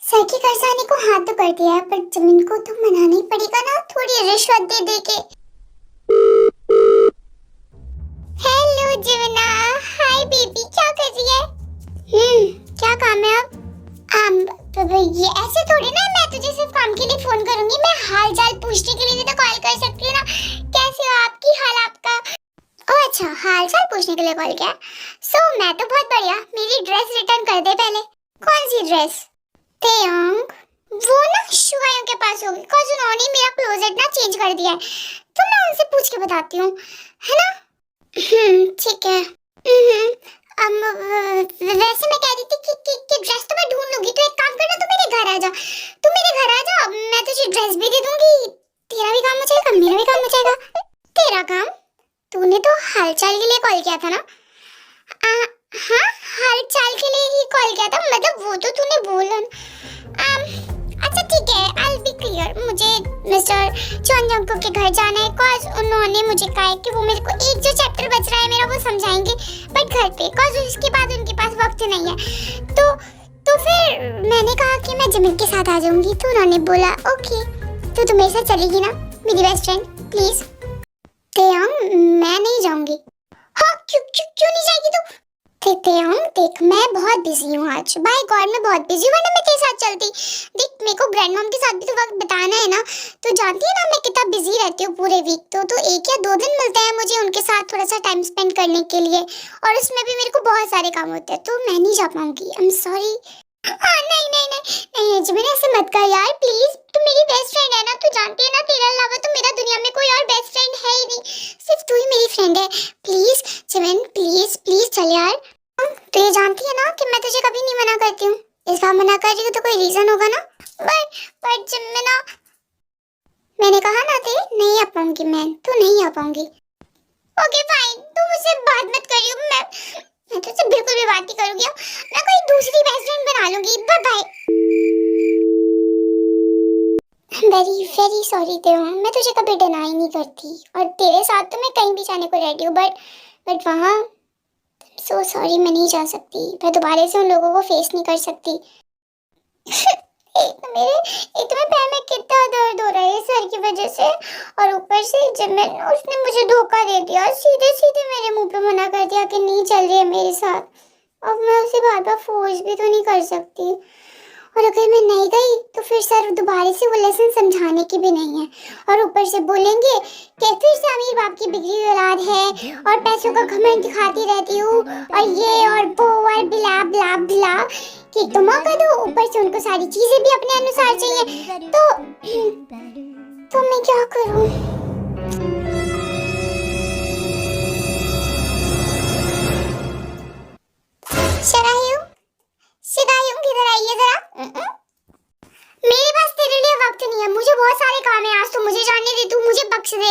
Sir की करसाने को हाथ तो कर दिया है, पर जमीन को तो मनाना ही पड़ेगा ना, थोड़ी रिश्वत दे दे के। हेलो जीवना। हाय बेबी, क्या कर रही है? क्या काम है अब? तो ये ऐसे थोड़ी ना, मैं तुझे सिर्फ काम के लिए फोन करूंगी, मैं हाल चाल पूछने के लिए भी तो कॉल कर सकती हूँ ना। कैसे हो आप, की हाल आपका? ओह अच्छा, हाल चाल पूछने के लिए कॉल किया। मैं तो बहुत बढ़िया। मेरी ड्रेस रिटर्न कर दे पहले। कौन सी ड्रेस? तेयंग, वो ना शुआयों के पास होगी, cause उन्होंने मेरा क्लोजेट ना चेंज कर दिया है, तो मैं उनसे पूछ के बताती हूँ, है ना? ठीक है। वैसे मैं कह रही थी कि ड्रेस तो मैं ढूंढ लूंगी, तो एक काम करना, तू मेरे घर आ जा। तू मेरे घर आ जा, मैं तुझे ड्रेस भी दे दूंगी, तेरा भी काम हो जाएगा, मेरा भी काम हो जाएगा। तेरा काम? तूने तो हालचाल के लिए कॉल किया था ना? हाँ, हाल चाल के लिए ही कॉल किया था, मतलब वो तो तूने बोला ना। अच्छा ठीक है, आई विल बी क्लियर। मुझे मिस्टर चोंजोंग के घर जाना है, कॉज उन्होंने मुझे कहा है कि वो मेरे को एक जो चैप्टर बच रहा है मेरा वो समझाएंगे, बट घर पे, कॉज उसके बाद उनके पास वक्त नहीं है। तो फिर मैंने कहा कि मैं जमीन के साथ आ जाऊंगी, तो उन्होंने बोला ओके, तो तू मेरे साथ चलेगी ना, मेरी बेस्ट फ्रेंड प्लीज? तेयंग, मैं नहीं जाऊंगी। हाँ, क्यों नहीं जाएगी तू? देख मैं बहुत बिजी हूँ आज, बाय गॉड मैं बहुत बिजी हूँ, वरना मैं तेरे साथ चलती। देख मेरे को ग्रैंड मॉम के साथ भी तो वक्त बिताना है ना, तो जानती है ना मैं कितना बिजी रहती हूँ पूरे वीक। तो एक या दो दिन मिलते हैं मुझे उनके साथ थोड़ा सा टाइम स्पेंड करने के लिए, और उसमें भी मेरे को बहुत सारे काम होते हैं, तो मैं नहीं जा पाऊंगी, आई एम सॉरी। हाँ नहीं नहीं नहीं नहीं जिमिन, ऐसे मत कर यार प्लीज, तू मेरी बेस्ट फ्रेंड है ना, तू जानती है ना, तेरे अलावा तो मेरा दुनिया में कोई और बेस्ट फ्रेंड है ही नहीं, सिर्फ तू ही मेरी फ्रेंड है। प्लीज जिमिन, प्लीज प्लीज चल यार। तो ये जानती है ना कि मैं तुझे कभी नहीं मना करती हूँ, इस बार मना कर रही हूँ तो कोई रीजन होगा ना। बट जिमिना, मैंने कहा ना थे नहीं आ पाऊंगी मैं, तो नहीं आ पाऊंगी। ओके फाइन, तू मुझसे बात मत करियो, मैं तुझसे बिल्कुल भी बात नहीं करूंगी, मैं कोई दूसरी बेस्ट फ्रेंड बना लूंगी। Bye bye. Very very sorry तेरा, मैं तुझे कभी डिनाई नहीं करती, और तेरे साथ तो मैं कहीं भी जाने को रेडी हूँ, बट वहाँ सो सॉरी, मैं नहीं जा सकती, मैं दोबारा से उन लोगों को फेस नहीं कर सकती। एक तो मेरे पैर में कितना दर्द हो रहा है सर की वजह से, और ऊपर से जिमिन उसने मुझे धोखा दे दिया, सीधे सीधे मेरे मुंह पे मना कर दिया कि नहीं चल रही है मेरे साथ। अब मैं उसे बार बार फोर्स भी तो नहीं कर सकती, और अगर मैं नहीं गई तो फिर सर दोबारा से वो लेसन समझाने की भी नहीं है, और ऊपर से बोलेंगे कि फिर से अमीर बाप की बिगड़ी औलाद है और पैसों का घमंड दिखाती रहती हूँ और ये और वो और बिला बिला बिला, कि तो मौका दो, ऊपर से उनको सारी चीजें भी अपने अनुसार चाहिए, तो मैं क्या करूँ? शरायू किधर आइए जरा। मेरे पास तेरे लिए वक्त नहीं है, मुझे बहुत सारे काम है आज, तो मुझे जाने दे, तू मुझे बख्श दे।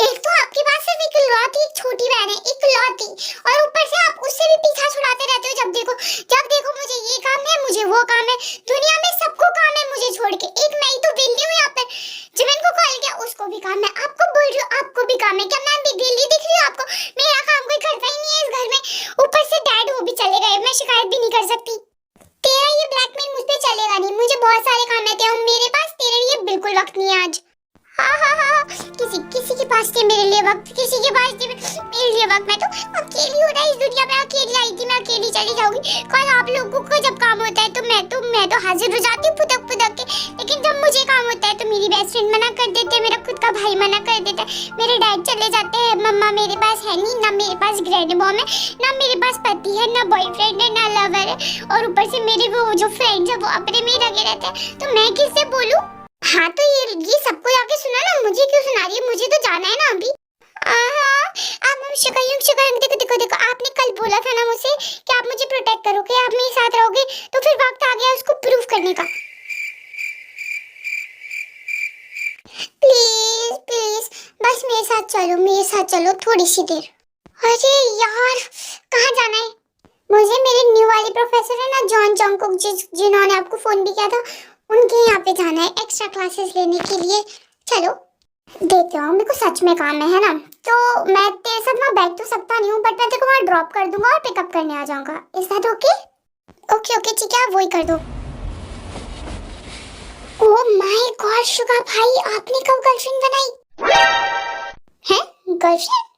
एक तो आपके पास सिर्फ इकलौती एक छोटी बहन है, इकलौती, और ऊपर से आप उससे भी पीछा छुड़ाते रहते हो, जब देखो मुझे ये काम है, मुझे वो काम है, दुनिया में सबको काम है मुझे छोड़ के, एक मैं ही तो वेली हूँ यहाँ पर। जिमिन को कॉल किया, उसको भी काम है, आपको बोल रही हूँ आपको भी काम है, क्या मैं भी वेली दिख रही हूँ आपको? मेरा काम कोई करता ही नहीं है इस घर में, ऊपर से डैड वो भी चले गए, मैं शिकायत भी नहीं कर सकती। तेरा ये ब्लैकमेल मुझ पे चलेगा नहीं, मुझे बहुत सारे काम रहते हैं मेरे पास, तेरे लिए बिल्कुल वक्त नहीं है आज। हाँ, किसी के पास थे मेरे लिए वक्त, किसी के पास थे मेरे लिए वक्त, मैं तो अकेली हो रहा इस दुनिया में, अकेली आई थी, मैं अकेली चली जाऊंगी, कल आप लोगों को जब काम होता है तो मैं तो हाजिर हो जाती हूँ फुदक फुदक के, लेकिन जब मुझे काम होता है तो मेरी बेस्ट फ्रेंड मना कर देते हैं, मेरा खुद का भाई मना कर देता है, मेरे डैड चले जाते हैं, मम्मा मेरे पास है नहीं, ना मेरे पास ग्रैंड मॉम है, ना मेरे पास पति है, ना बॉयफ्रेंड है, ना लवर है, और ऊपर से मेरे वो जो फ्रेंड्स है वो अपने में ही लगे रहते हैं, तो मैं किससे बोलूं? हाँ तो ये सबको आके सुना ना, मुझे क्यों सुना रही है, मुझे तो जाना है ना अभी। आप देखो, आपने कल बोला था ना मुझसे कि आप मुझे प्रोटेक्ट करोगे, आप मेरे साथ रहोगे, तो फिर वक्त आ गया उसको प्रूफ करने का। प्लीज प्लीज बस मेरे साथ चलो थोड़ी सी देर। अरे यार कहाँ जाना है? मुझे मेरे न्यू वाले प्रोफेसर है ना जॉन जोंगकुक, जिन्होंने आपको फोन भी किया था, उनके यहाँ पे जाना है एक्स्ट्रा क्लासेस लेने के लिए। चलो देखते हो, मेरे को सच में काम है ना, तो मैं तेरे साथ वहाँ बैठ तो सकता नहीं हूँ, बट मैं तेरे को वहाँ ड्रॉप कर दूंगा और पिकअप करने आ जाऊंगा। Is that okay? ओके ठीक है, आप वही कर दो। ओह माय गॉड शुगा भाई, आपने कब गर्लफ्रेंड बनाई है? गर्लफ्रेंड?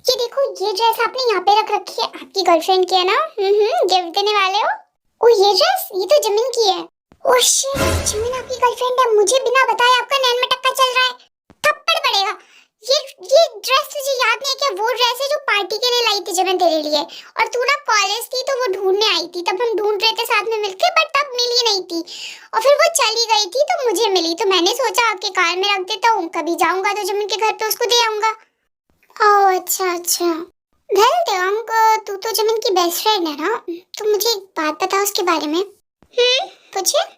ये देखो, ये ड्रेस आपने यहाँ पे रख रखी है, आपकी गर्लफ्रेंड की है ना? गिफ्ट देने वाले हो? ओ ये ड्रेस, ये तो जमीन की है। ओह शिट, जमीन आपकी गर्लफ्रेंड है, मुझे बिना बताए आपका नैन में टक्का चल रहा है, थप्पड़ पड़ेगा। ये ड्रेस तुझे याद नहीं है क्या? वो ड्रेस है जो पार्टी के लिए लाई थी जमीन तेरे लिए, और तू ना कॉलेज थी तो वो ढूंढने आई थी, तब हम ढूंढ रहे थे साथ में मिलके, बट तब मिली नहीं थी, और फिर वो चली गई थी तो मुझे मिली, तो मैंने सोचा आपके कार में रख देता हूँ, कभी जाऊंगा तो जमीन के घर पे उसको दे आऊंगा। ओह अच्छा अच्छा। वेल देवांग, तू तो जमीन की बेस्ट फ्रेंड है ना, तो मुझे एक बात बता उसके बारे में। पूछिए।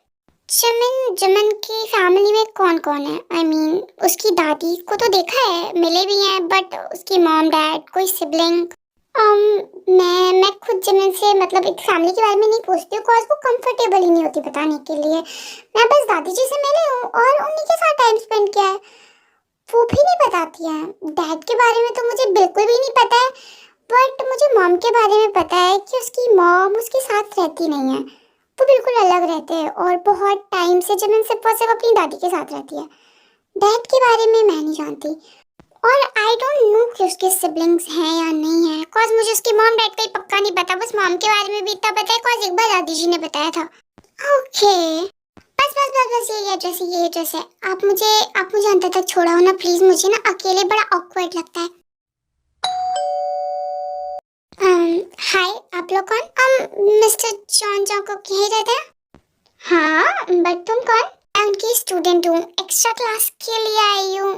जमीन जमीन की फैमिली में कौन कौन है? आई मीन उसकी दादी को तो देखा है, मिले भी हैं, बट उसकी मॉम डैड कोई सिबलिंग? मैं खुद जमीन से मतलब एक फैमिली के बारे में नहीं पूछती हूँ, बिकॉज़ वो कंफर्टेबल ही नहीं होती बताने के लिए। मैं बस दादी जी से मिली हूँ और उन्हीं के साथ टाइम स्पेंड किया है, वो भी नहीं बताती है। डैड के बारे में तो मुझे बिल्कुल भी नहीं पता है, बट मुझे मॉम के बारे में पता है कि उसकी मॉम उसके साथ रहती नहीं है, वो बिल्कुल अलग रहते हैं, और बहुत टाइम से जमीन सिर्फ अपनी दादी के साथ रहती है। डैड के बारे में मैं नहीं जानती, और आई डोंट नो कि उसके सिबलिंग्स हैं या नहीं है, कॉज मुझे उसकी मॉम डैड का ही पक्का नहीं पता, बस मॉम के बारे में भी इतना पता है कॉज एक बार दादी जी ने बताया था। ओके बस ये एड्रेस है, ये एड्रेस है। आप मुझे अंदर तक छोड़ाओ ना प्लीज, मुझे ना अकेले बड़ा ऑकवर्ड लगता है। हाय, आप लोग कौन? मिस्टर जॉन जॉकब यहीं रहते हैं? हाँ, बट तुम कौन? मैं उनकी स्टूडेंट हूँ, एक्स्ट्रा क्लास के लिए आई हूँ।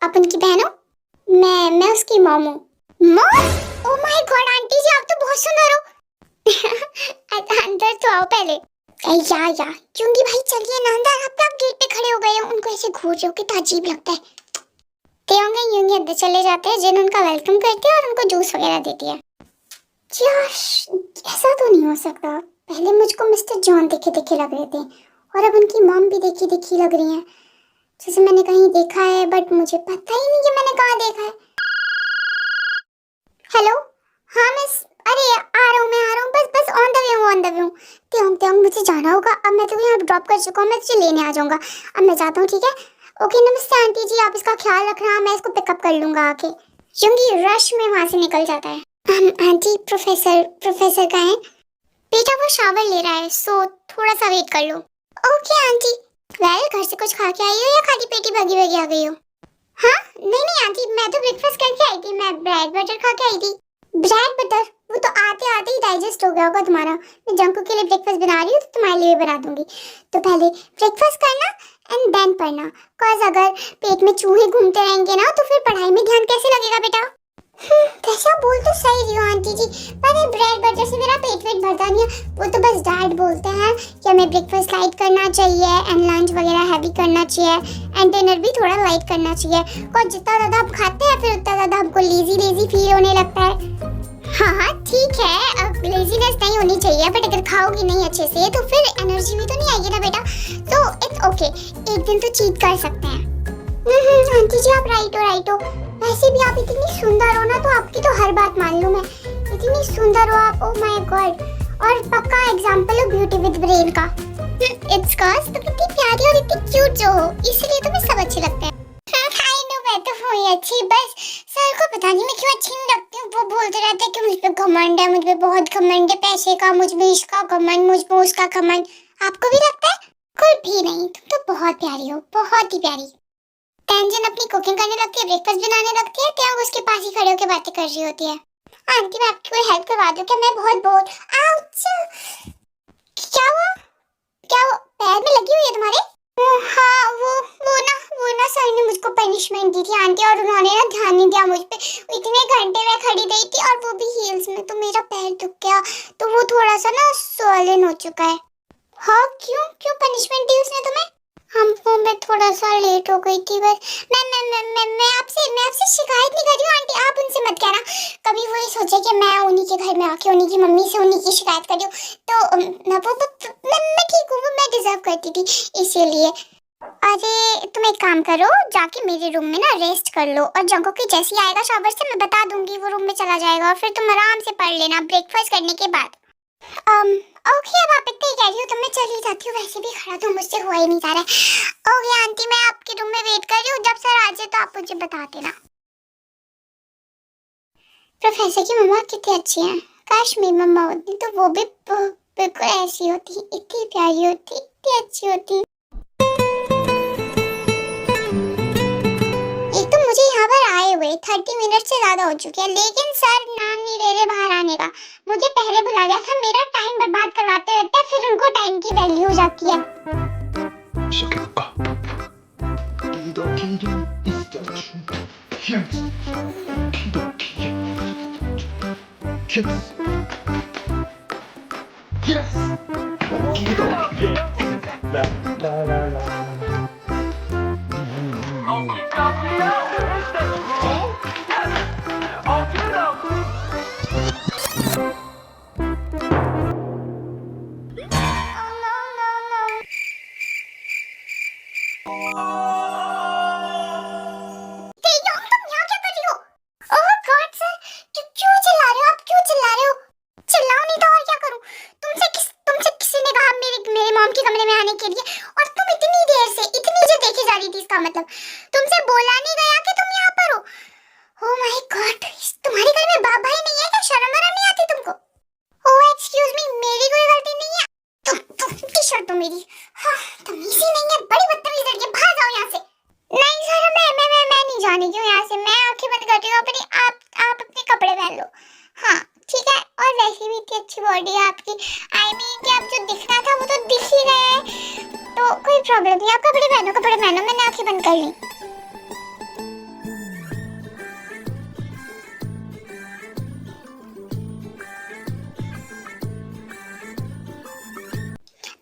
आप उनकी बहन हो? मैं उसकी मॉम हूँ। Mom? Oh my God aunty ji, आप तो बहुत सुंदर हो। अंदर तो आओ पहले। या चुंगी भाई चलिए ना अंदर, आप गेट पे खड़े हो गए हो, उनको ऐसे घूर रहे हो, कितना अजीब लगता है। ते होंगे यूं ही अंदर चले जाते हैं, जिन उनका वेलकम करते हैं और उनको जूस वगैरह देती है। ऐसा तो नहीं हो सकता, पहले मुझको मिस्टर जॉन देखे देखे लग रहे थे, और अब उनकी मॉम भी देखी देखी लग रही है, जैसे मैंने कहीं देखा है, बट मुझे पता ही नहीं कि मैंने कहाँ देखा है। हेलो, हाँ मिस, अरे आ रहा हूँ, मैं आ रहा हूँ, बस ऑन द वे हूँ। त्योंग मुझे जाना होगा, अब मैं तुम्हें यहाँ ड्रॉप कर चुका हूँ, मैं तुझे लेने आ जाऊंगा, अब मैं जाता हूँ, ठीक है? ओके नमस्ते आंटी जी, आप इसका ख्याल रखना, मैं इसको पिकअप कर लूंगा आके। यूंगी रश में वहाँ से निकल जाता है। आंटी प्रोफेसर कहाँ है? बेटा वो शावर ले रहा है, सो थोड़ा सा वेट कर लो। Okay aunty. वेल, घर से कुछ खा के आई हो या खाली पेटी भागी आ गई हो? हाँ नहीं आंटी, मैं तो ब्रेकफास्ट करके आई थी, मैं ब्रेड बटर खा के आई थी। Bread butter? वो तो आते आते ही डाइजेस्ट हो गया होगा तुम्हारा। मैं जंकू के लिए ब्रेकफास्ट बना रही हूँ तो तुम्हारे लिए बना दूंगी। तो पहले ब्रेकफास्ट करना एंड देन पढ़ना, बिकॉज अगर पेट में चूहे घूमते रहेंगे ना तो फिर पढ़ाई में ध्यान कैसे लगेगा बेटा? कैसा बोल तो सही रही हो आंटी जी, पर ब्रेड बटर से मेरा पेट भरता नहीं है, वो तो बस डैड बोलते हैं कि हमें ब्रेकफास्ट लाइट करना चाहिए एंड लंच वगैरह हैवी करना चाहिए एंड डिनर भी थोड़ा लाइट करना चाहिए, और जितना ज़्यादा आप खाते हैं फिर उतना ज़्यादा हमको लेजी फील होने लगता है। हाँ ठीक है, अब लेजीनेस नहीं होनी चाहिए, बट अगर खाओगी नहीं अच्छे से तो फिर एनर्जी भी तो नहीं आएगी ना बेटा, तो इट्स ओके, एक दिन तो चीट कर सकते हैं। आंटी जी आप राइट हो, वैसे भी आप इतनी सुंदर हो ना, तो आपकी तो हर बात मान लूं मैं, इतनी सुंदर हो आप, ओह माय गॉड, और पक्का एग्जांपल हो ब्यूटी विद ब्रेन का। इट्स कॉज तुम इतनी प्यारी और इतनी क्यूट जो हो, इसलिए तुम्हें सब अच्छे लगते हैं। आई नो, मैं तो हूँ ही अच्छी, बस सर को पता नहीं मैं क्यों अच्छी नहीं लगती हूँ, वो बोलते रहते हैं कि मुझ पे घमंड है, मुझ पे बहुत घमंड है, पैसे का, मुझ में इसका घमंड, मुझ में उसका घमंड। आपको भी लगता है? कुछ भी नहीं, तुम तो बहुत प्यारी हो, बहुत ही प्यारी। टेंशन अपनी कुकिंग करने लगती है, ब्रेकफास्ट बनाने लगती है, क्या उसके पास ही खड़े होकर बातें कर रही होती है। आंटी मैं आपकी कोई हेल्प करवा दूं क्या? मैं बहुत बोर। आउच! क्या हुआ? पैर में लगी हुई है तुम्हारे? हाँ वो ना सर ने मुझको पनिशमेंट दी थी आंटी, और उन्होंने ना ध्यान नहीं दिया मुझ पे, इतने घंटे मैं खड़ी रही थी और वो भी हील्स में, तो मेरा पैर दुख गया, तो वो थोड़ा सा ना स्वॉलन हो चुका है। हाँ क्यों पनिशमेंट दी उसने तुम्हें? हमको मैं थोड़ा सा लेट हो गई थी, बस मैं आपसे शिकायत नहीं कर रही हूँ आंटी, आप उनसे मत कहना, कभी वो ये सोचे कि मैं उन्हीं के घर में आके उन्हीं की मम्मी से उन्हीं की शिकायत कर रही हूँ, तो मैं ठीक हूँ, मैं डिजर्व करती थी इसीलिए। अरे तुम एक काम करो, जाके मेरे रूम में ना रेस्ट कर लो, और जंको की जैसे ही आएगा शावर से मैं बता दूंगी, वो रूम में चला जाएगा, और फिर तुम आराम से पढ़ लेना ब्रेकफास्ट करने के बाद। ओके अब आप इतना ही कह रही हो तो मैं चली जाती हूँ, वैसे भी खड़ा तो मुझसे हुआ ही नहीं जा रहा है। ओके आंटी मैं आपके रूम में वेट कर रही हूँ, जब सर आ जाए तो आप मुझे बता देना। प्रोफेसर की मम्मा कितनी अच्छी हैं, काश मेरी मम्मा होती तो वो भी बिल्कुल ऐसी होती, इतनी प्यारी होती, इतनी अच्छी होती। एक तो मुझे यहाँ पर आए हुए 30 मिनट से ज्यादा हो चुके हैं, लेकिन सर नाम नहीं ले रहे बाहर आने का। मुझे पहले बुला लिया था, मेरा टाइम बर्बाद करवाते रहते हैं, फिर उनको टाइम की वैल्यू हो जाती है। मतलब तुमसे बोला नहीं गया कि तुम यहाँ पर हो। ओह माय गॉड, तुम्हारे घर में बाप भाई नहीं है क्या? शर्म वरम नहीं आती तुमको? ओह एक्सक्यूज मी, मेरी कोई गलती नहीं है। तुम टी-शर्ट तो मेरी, हाँ तमीज ही नहीं है, बड़ी बदतमीज लड़की, बाहर जाओ यहाँ से। नहीं सर मैं नहीं जाने क्यों यहाँ से, मैं आंखें बंद करती हूँ अपनी। आप अपने कपड़े पहन लो। हाँ ठीक है, और वैसे भी इतनी अच्छी बॉडी है आपकी, आई मीन कि आप जो दिखना था वो तो दिख ही गया है, तो कोई प्रॉब्लम नहीं। आप कपड़े पहनो, मैंने आंखें बंद कर ली।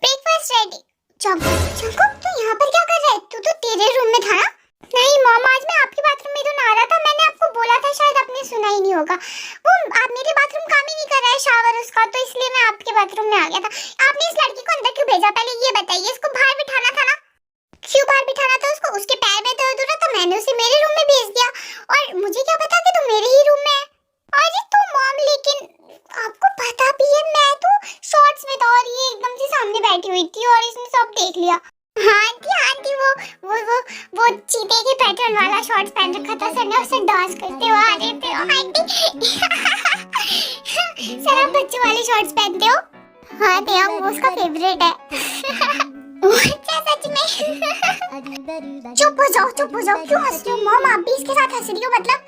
Breakfast ready. चंको तू यहाँ पर क्या कर रहा है? तू तो तेरे रूम में था ना? नहीं मॉम, आज मैं आपके बाथरूम में तो नहा रहा था, मैंने आपको बोला था, शायद आपने सुना ही नहीं होगा। वो आप मेरे बाथरूम काम ही नहीं कर रहा है शावर उसका, तो इसलिए मैं आपके बाथरूम में आ गया था। आपने इस लड़की को अंदर क्यों भेजा, पहले ये बताइए। इसको बाहर बिठाना था ना? क्यों बाहर बिठाना था उसको? उसके पैर में दर्द हो रहा था, मैंने उसे मेरे रूम में भेज दिया, और मुझे क्या पता कि तू मेरे ही रूम में है। अरे तो मॉम, लेकिन आपको पता भी है मैं तो शॉर्ट्स में था और ये एकदम से सामने बैठी हुई थी और इसने सब देख लिया। हाँ आंटी वो चीते के पैटर्न वाला शॉर्ट्स पहन रखा था सर ने, उससे डांस करते हुए आ रहे थे। आंटी सर आप बच्चों वाले शॉर्ट्स पहनते हो? हाँ दे, वो उसका फेवरेट है। अच्छा सच में? चुप हो जाओ, क्यों हंस रही हो मॉम? आप भी इसके साथ हंस रही हो मतलब?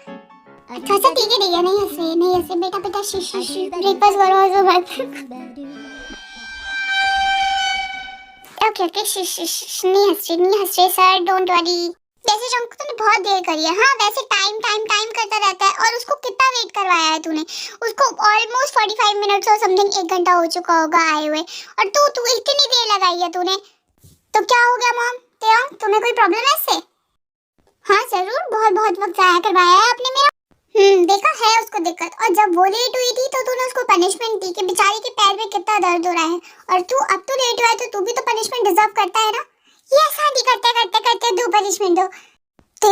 अच्छा ठीक है नहीं हंसे बेटा शी ब्रेकफास्ट करो जो बात। ओके नहीं हंस रही सर, डोंट वरी। वैसे जंक तूने बहुत देर करी है। हाँ वैसे टाइम करता रहता है, और उसको कितना वेट करवाया है तूने? उसको ऑलमोस्ट 45 मिनट्स और समथिंग 1 घंटा हो चुका होगा आए हुए, और तू इतनी देर लगाई है तूने, तो क्या हो गया मॉम? तुम्हें कोई प्रॉब्लम है इससे? हाँ जरूर, बहुत वक्त जाया करवाया है आपने मेरा। देखा है उसको दिक्कत, और जब वो लेट हुई थी तो तूने उसको पनिशमेंट दी कि बेचारी के पैर में कितना दर्द हो रहा है, और तू अब तो लेट हुआ है तो तू भी तो पनिशमेंट डिजर्व करता है ना? ये शादी करते दो पनिशमेंट दो। तुम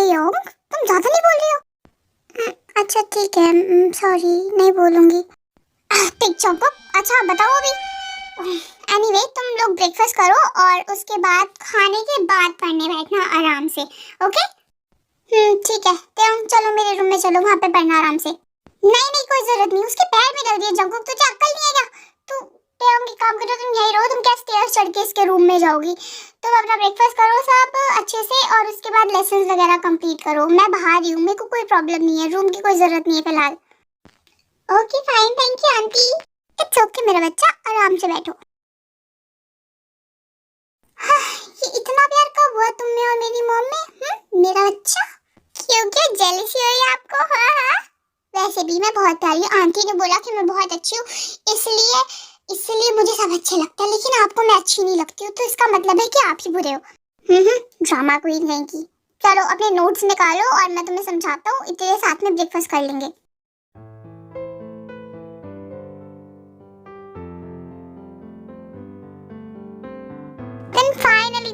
ज्यादा नहीं बोल रही हो? अच्छा ठीक है, सॉरी नहीं बोलूंगी। अच्छा बताओ अभी। एनीवे तुम लोग ब्रेकफास्ट करो और उसके बाद खाने के बाद पढ़ने बैठना आराम से, ओके? ठीक है चलो मेरे रूम में चलो, वहाँ पे पढ़ना आराम से। नहीं कोई जरूरत नहीं, उसके पैर में दर्द है। जंकुक तुझे अक्ल नहीं है क्या? तू की काम करो, तुम यहीं रहो, तुम क्या स्टेयर्स चढ़ के इसके रूम में जाओगी? तुम अपना ब्रेकफास्ट करो सब अच्छे से, और उसके बाद लेसन्स वगैरह कंप्लीट करो। मैं बाहर ही हूँ, मेरे को कोई प्रॉब्लम नहीं है, रूम की कोई जरूरत नहीं है फिलहाल। Okay fine, thank you aunty. It's okay मेरा बच्चा, आराम से बैठो। ये इतना प्यार कब हुआ तुम में और मेरी मॉम में? मेरा बच्चा क्योंकि जेलसी हो रही है आपको? हाँ वैसे भी मैं बहुत प्यारी हूँ, आंटी ने बोला कि मैं बहुत अच्छी हूँ, इसलिए मुझे सब अच्छे लगता है, लेकिन आपको मैं अच्छी नहीं लगती हूँ, तो इसका मतलब है कि आप ही बुरे हो। ड्रामा क्वीन नहीं की। चलो अपने नोट्स निकालो और मैं तुम्हें समझाता हूँ, इतने साथ में ब्रेकफास्ट कर लेंगे।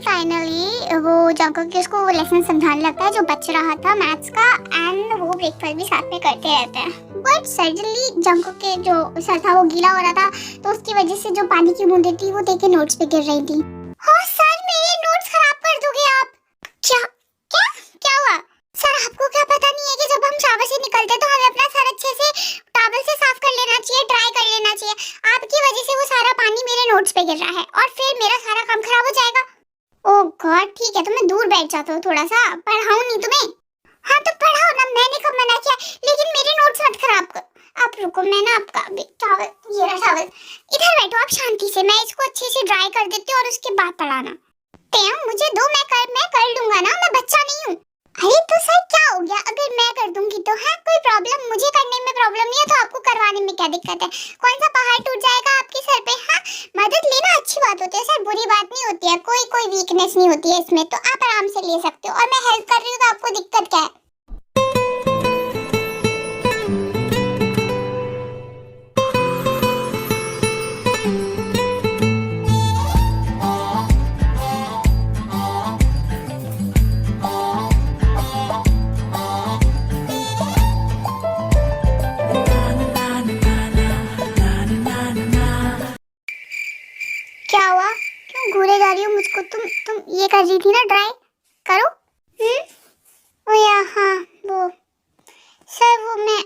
फाइनली वो जंकुक की उसको लेसन समझाने लगता है जो बच रहा था मैथ्स का, एंड वो ब्रेकफास्ट भी साथ में करते रहते हैं। बट सडनली जंगकुक के जो सर था वो गीला हो रहा था, तो उसकी वजह से जो पानी की बूंदें थी वो देख के नोट्स पे गिर रही थी। हाँ सर, मेरे नोट्स खराब कर दोगे आप? क्या क्या क्या हुआ? सर आपको क्या पता नहीं है कि जब हम शावर से निकलते तो हमें अपना सर अच्छे से टॉवल से साफ कर लेना चाहिए, ड्राई कर लेना चाहिए। आपकी वजह से वो सारा पानी मेरे नोट्स पे गिर रहा है और फिर मेरा सारा काम खराब हो जाएगा। ओह गॉड, ठीक है तो मैं दूर बैठ जाता हूँ, थोड़ा सा पढ़ाऊं नहीं तुम्हें? हाँ तो पढ़ाओ ना, मैंने कब मना किया, लेकिन मेरे नोट्स मत खराब कर। आप रुको, मैं ना आपका टॉवल, ये रहा टॉवल, इधर बैठो आप शांति से, मैं इसको अच्छे से ड्राई कर देती हूँ और उसके बाद पढ़ाना। मुझे दो, मैं कर लूंगा ना, मैं बच्चा नहीं हूँ। अरे तो सर क्या हो गया अगर मैं कर दूंगी तो? है कोई प्रॉब्लम? मुझे करने में प्रॉब्लम नहीं है तो आपको करवाने में क्या दिक्कत है? कौन सा पहाड़ टूट जाएगा आपके सर पे? हाँ, मदद लेना अच्छी बात होती है सर, बुरी बात नहीं होती है, कोई वीकनेस नहीं होती है इसमें, तो आप आराम से ले सकते हो और मैं हेल्प कर रही हूँ तो आपको दिक्कत क्या है? क्या हुआ? क्यों घूरे जा रही हो मुझको? तुम ये कर रही थी ना, ड्राई करो। ओ या हाँ वो सर, वो मैं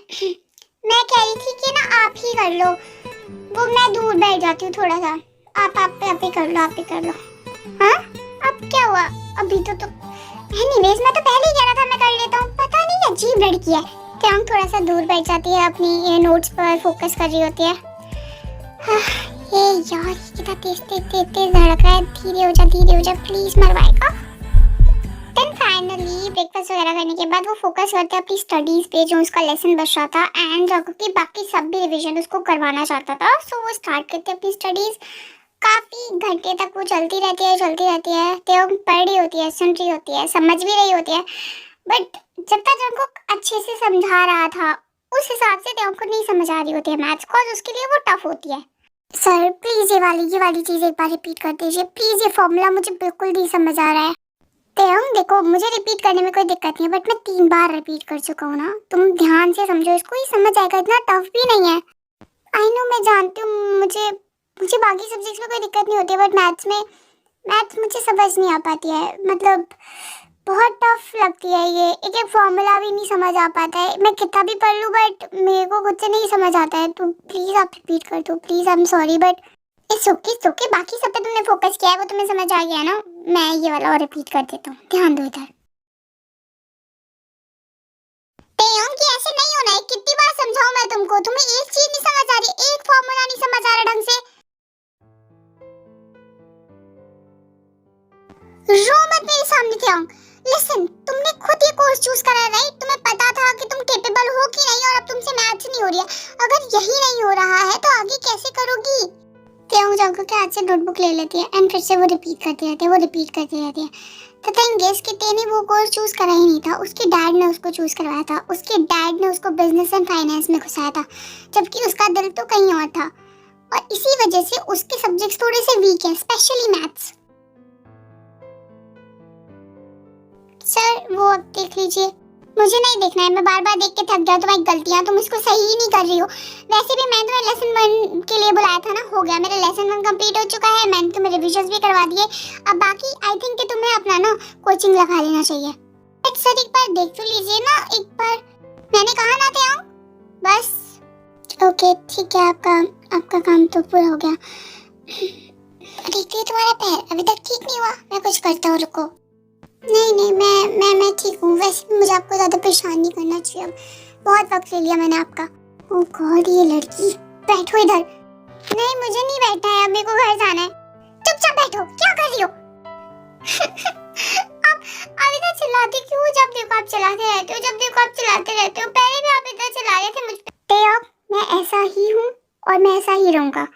कह रही थी कि ना आप ही कर लो, वो मैं दूर बैठ जाती हूँ थोड़ा सा, आप ही कर लो, आप ही कर लो। हाँ अब क्या हुआ? अभी तो एनीवेज मैं तो पहले ही कह रहा था मैं कर लेता हूँ, पता नहीं अजीब लड़की है। क्या थोड़ा सा दूर बैठ जाती है, अपनी नोट्स पर फोकस कर रही होती है। हाँ, ये यार कितना तेज धड़क रहा है, धीरे हो जा प्लीज, मरवाएगा। देन फाइनली ब्रेकफास्ट वगैरह करने के बाद वो फोकस करते हैं अपनी स्टडीज पे, जो उसका लेसन बच रहा था एंड क्योंकि बाकी सब भी रिवीजन उसको करवाना चाहता था, सो वो स्टार्ट करते हैं अपनी स्टडीज। काफी घंटे तक वो चलती रहती है, तो पढ़ रही होती है, सुन रही होती है, समझ भी रही होती है, बट जब तक हमको अच्छे से समझा रहा था उस हिसाब से हमको नहीं समझ आ रही होती है मैथ्स, कॉज उसके लिए वो टफ होती है। सर प्लीज ये वाली चीज एक बार रिपीट कर दीजिए प्लीज, ये फॉर्मूला मुझे बिल्कुल नहीं समझ आ रहा है। देखो मुझे रिपीट करने में कोई दिक्कत नहीं है, बट मैं 3 बार रिपीट कर चुका हूँ ना, तुम ध्यान से समझो इसको, ही समझ आएगा, इतना टफ भी नहीं है। आई नो, मैं जानती हूँ, मुझे बाकी सब्जेक्ट्स में कोई दिक्कत नहीं होती है, बट मैथ्स मुझे समझ नहीं आ पाती है, मतलब बहुत टफ लगती है ये, एक फॉर्मूला भी नहीं समझ आ पाता है, मैं कितना भी पढ़ लूँ बट मेरे को खुद से नहीं समझ आता है, तो प्लीज आप रिपीट कर दो please, I am sorry but it's okay, बाकी सब पे तुमने फोकस किया है वो तुम्हें समझ आ गया ना, मैं ये वाला और रिपीट कर देता हूँ, ध्यान दो इधर। कि ऐसे नहीं होना है, कितनी बार समझाऊं मैं तुमको, तुम्हें एक चीज नहीं समझ आ रही, एक फॉर्मूला नहीं समझ आ रहा ढंग से। रो मत मेरे सामने थे। लिसन, तुमने खुद ये कोर्स चूज करा है राइट, तुम्हें पता था कि तुम कैपेबल हो कि नहीं, और अब तुमसे मैथ्स नहीं हो रही है, अगर यही नहीं हो रहा है तो आगे कैसे करोगी? जंको के हाथ से नोटबुक ले लेती है एंड फिर से वो रिपीट करती रहती है। तो थिंग इज कि तेने वो कोर्स चूज करा ही नहीं था, उसके डैड ने उसको चूज करवाया था, उसके डैड ने उसको बिजनेस एंड फाइनेंस में घुसाया था, जबकि उसका दिल तो कहीं और था, और इसी वजह से उसके सब्जेक्ट्स थोड़े से वीक हैं, स्पेशली मैथ्स। सर वो अब देख लीजिए, मुझे नहीं देखना है, मैं बार बार देख के थक गया तुम्हारी गलतियां, तुम इसको सही ही नहीं कर रही हो। वैसे भी मैं तुम्हें लेसन 1 के लिए बुलाया था ना, हो गया, मेरा लेसन 1 कंप्लीट हो चुका है, मैंने तुम्हें रिविजन्स भी करवा दिए, अब बाकी आई थिंक कि तुम्हें अपना ना कोचिंग लगा लेना चाहिए। बट सर एक बार देख तो लीजिए ना, एक बार मैंने कहा ना थे बस। ओके ठीक है, आपका काम तो पूरा हो गया। देखिए तुम्हारा पैर अभी तक ठीक नहीं हुआ, मैं कुछ करता हूँ, रुको। नहीं मैं ठीक हूँ, वैसे भी मुझे आपको ज्यादा परेशान नहीं करना चाहिए, अब बहुत वक्त ले लिया मैंने आपका। ओह गॉड, ये लड़की, बैठो इधर। नहीं मुझे नहीं बैठना है, अब मेरे को घर जाना है। चुपचाप बैठो, क्या कर रही हो? आप इधर चिल्लाते क्यों? जब देखो आप चिल्लाते रहते हो, पहले भी आप इधर चिल्ला रहे थे मुझ पे। मैं ऐसा ही हूँ और मैं ऐसा ही रहूंगा,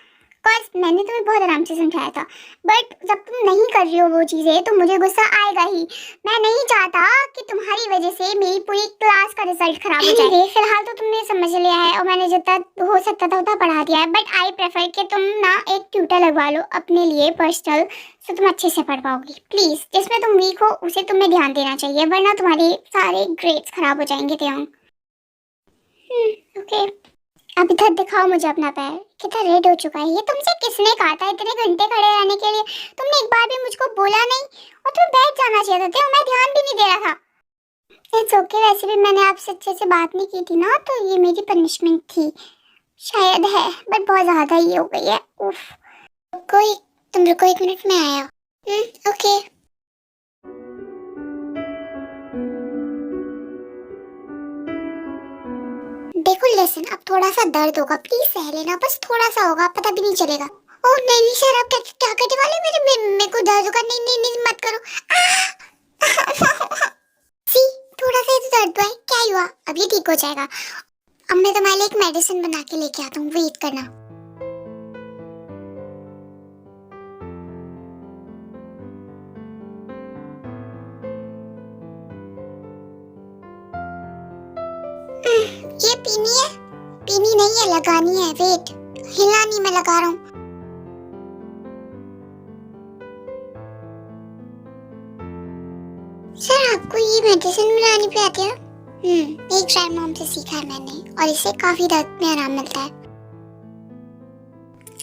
मैंने तुम्हें बहुत आराम से समझाया था, बट जब तुम नहीं कर रही हो वो चीजें तो मुझे गुस्सा आएगा ही। मैं नहीं चाहता कि तुम्हारी वजह से मेरी पूरी क्लास का रिजल्ट खराब हो जाए। फिलहाल तो तुमने समझ लिया है और मैंने जितना हो सकता था उतना पढ़ा दिया है, बट आई प्रेफर कि तुम ना एक ट्यूटर लगवा लो अपने लिए पर्सनल, तो तुम अच्छे से पढ़ पाओगी। प्लीज, जिसमें तुम वीक हो उसे तुम्हें ध्यान देना चाहिए, वरना तुम्हारे सारे ग्रेड्स खराब हो जाएंगे। ओके, अब इधर दिखाओ मुझे अपना पैर, कितना रेड हो चुका है। ये तुमसे किसने कहा था इतने घंटे खड़े रहने के लिए? तुमने एक बार भी मुझको बोला नहीं और तुम बैठ जाना चाहिए था, मैं ध्यान भी नहीं दे रहा था। इट्स ओके, वैसे भी मैंने आपसे अच्छे से बात नहीं की थी ना, तो ये मेरी पनिशमेंट थी शायद है, बट बहुत ज्यादा ही हो गई है। उफ। कोई, तुम रुको 1 मिनट में आया। ओके। देखो लेसन, अब थोड़ा सा दर्द होगा, प्लीज सह लेना, बस थोड़ा सा होगा, पता भी नहीं चलेगा। ओह नहीं नहीं सर, आप क्या करने वाले? मेरे को दर्द होगा। नहीं नहीं नहीं मत करो। सी, थोड़ा सा ही तो दर्द हुआ है, क्या ही हुआ, अब ये ठीक हो जाएगा। अब मैं तुम्हारे लिए एक मेडिसिन बना के लेके आता हूँ, वेट करना। ये पीनी है? पीनी नहीं है, लगानी है, वेट, हिलानी, मैं लगा रहा हूँ। सर आपको ये मेडिसिन बनानी भी आती है? एक ग्रैंड मॉम से सीखा है मैंने, और इससे काफी दर्द में आराम मिलता है।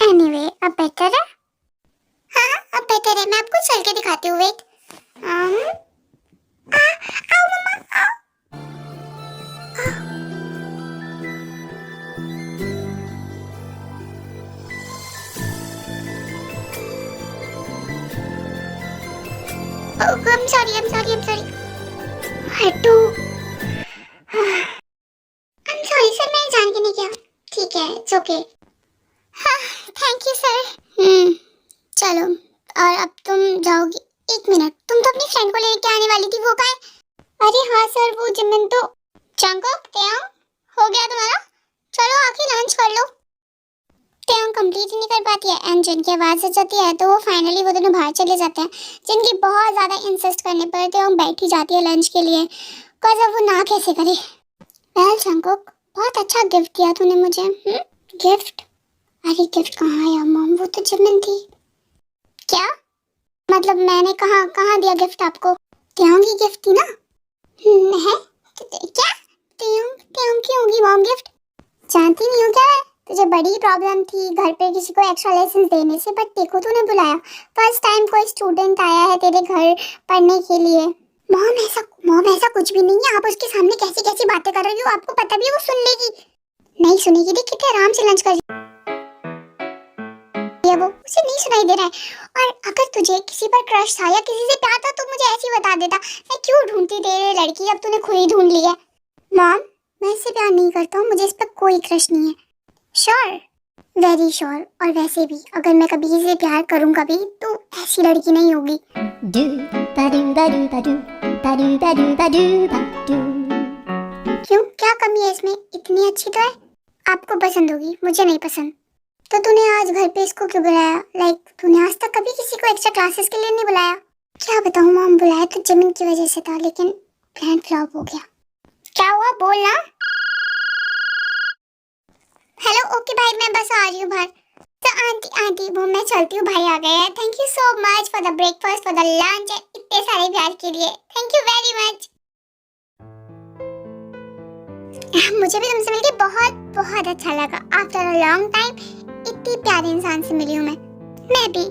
एनीवे, अब बेटर है? हाँ अब बेटर है, मैं आपको चल के दिखाती हूँ, वेट। आओ मम्मा, आओ। I'm sorry. हटो। I'm sorry सर, मैंने जान के नहीं किया। ठीक है, it's okay। हाँ, थैंक यू सर। चलो, और अब तुम जाओगी? 1 मिनट, तुम तो अपनी फ्रेंड को लेके आने वाली थी, वो कहाँ है? अरे हाँ सर, वो जिमिन तो। जंगकुक, तेयंग, हो गया तुम्हारा? चलो आके लंच कर लो। तेयंग कंप्लीट ही नहीं कर पाती है, एंड जिनकी आवाज आ जाती है तो वो फाइनली वो दोनों बाहर चले जाते हैं। जिनकी बहुत ज्यादा इंसिस्ट करने पर तेयंग बैठ ही जाती है लंच के लिए, कज़ अब वो ना कैसे करे। वेल जंगकुक, बहुत अच्छा गिफ्ट दिया तूने मुझे। गिफ्ट? अरे गिफ्ट कहाँ है मॉम, वो तो जिमिन थी। क्या मतलब? मैंने कहाँ दिया गिफ्ट आपको? तेयंग की गिफ्ट थी ना? है क्या? तेयंग की होगी मॉम गिफ्ट? जानती नहीं हो क्या है? तुझे बड़ी प्रॉब्लम थी घर पे किसी को एक्स्ट्रा लेसन देने से, बट देखो तूने बुलाया। फर्स्ट टाइम कोई स्टूडेंट आया है तेरे घर पढ़ने के लिए। मॉम ऐसा कुछ भी नहीं है, आप उसके सामने कैसी कैसी बातें कर रही हो, आपको पता भी है वो सुन लेगी। नहीं सुनेगी, देख कितने आराम से लंच कर रही है वो, उसे नहीं सुनाई दे रहा है। और अगर तुझे किसी पर क्रश था या किसी से प्यार था तो मुझे ऐसे ही बता देता, मैं क्यों ढूंढती तेरे लड़की, अब तूने खुद ही ढूंढ ली है। मॉम मैं इससे प्यार नहीं करता हूँ, मुझे इस पर कोई क्रश नहीं है। श्योर? Very sure. और वैसे भी अगर मैं कभी इसे प्यार करूंगा भी तो ऐसी लड़की नहीं होगी। क्यों, क्या कमी है इसमें? इतनी अच्छी तो है, आपको पसंद होगी, मुझे नहीं पसंद। तो तूने आज घर पे इसको क्यों बुलाया? लाइक तूने आज तक कभी किसी को एक्स्ट्रा क्लासेस के लिए नहीं बुलाया? क्या बताऊं मॉम, बुलाया तो जिमिन की वजह से था, लेकिन प्लान फ्लॉप हो गया। क्या हुआ, बोलना। हेलो, ओके भाई, मैं बस आ रही हूँ बाहर। तो आंटी वो मैं चलती हूँ, भाई आ गए हैं। Thank you so much for the breakfast, for the lunch, इतने सारे प्यार के लिए थैंक यू वेरी मच। मुझे भी तुमसे मिलके बहुत बहुत अच्छा लगा। आफ्टर अ लॉन्ग टाइम इतनी प्यारे इंसान से मिली हूँ मैं भी।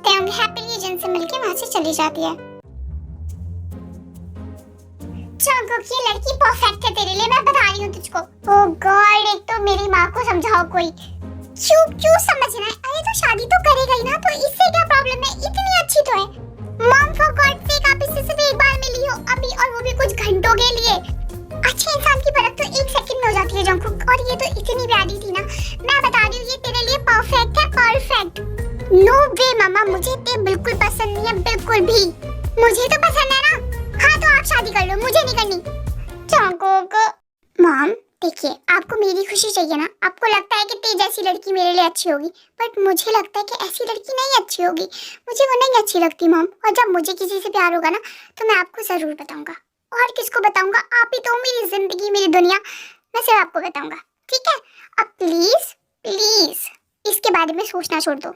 तेयंग हैप्पीली जिनसे मिलके वहां से चली जाती है। जंगकुक, ये लड़की परफेक्ट है तेरे लिए, मैं बता रही हूँ तुझको। ओह गॉड, एक तो मेरी माँ को समझाओ कोई। क्यों समझना है? अरे तो शादी तो करेगा ही ना, तो इससे क्या प्रॉब्लम है, इतनी अच्छी तो है। मॉम फॉर गॉड सेक, आप इससे सिर्फ एक बार मिली हो अभी, और वो भी कुछ घंटों के लिए। अच्छे इंसान की परख तो 1 सेकंड में हो जाती है जंगकुक, और ये तो इतनी प्यारी थी ना। मैं बता रही हूँ ये तेरे लिए परफेक्ट है, परफेक्ट। नो वे मामा, मुझे ते बिल्कुल पसंद नहीं है, बिल्कुल भी। मुझे तो पसंद है ना। हाँ तो आप शादी कर लो, मुझे नहीं करनी। जंगकुक, मॉम देखिए, आपको मेरी खुशी चाहिए ना। आपको लगता है कि ते जैसी लड़की मेरे लिए अच्छी होगी, बट मुझे लगता है कि ऐसी लड़की नहीं अच्छी होगी, मुझे वो नहीं अच्छी लगती मॉम। और जब मुझे किसी से प्यार होगा ना तो मैं आपको जरूर बताऊंगा। और किसको बताऊंगा? आप ही तो मेरी जिंदगी, मेरी दुनिया, मैं सिर्फ आपको बताऊंगा, ठीक है? अब प्लीज प्लीज इसके बारे में सोचना छोड़ दो।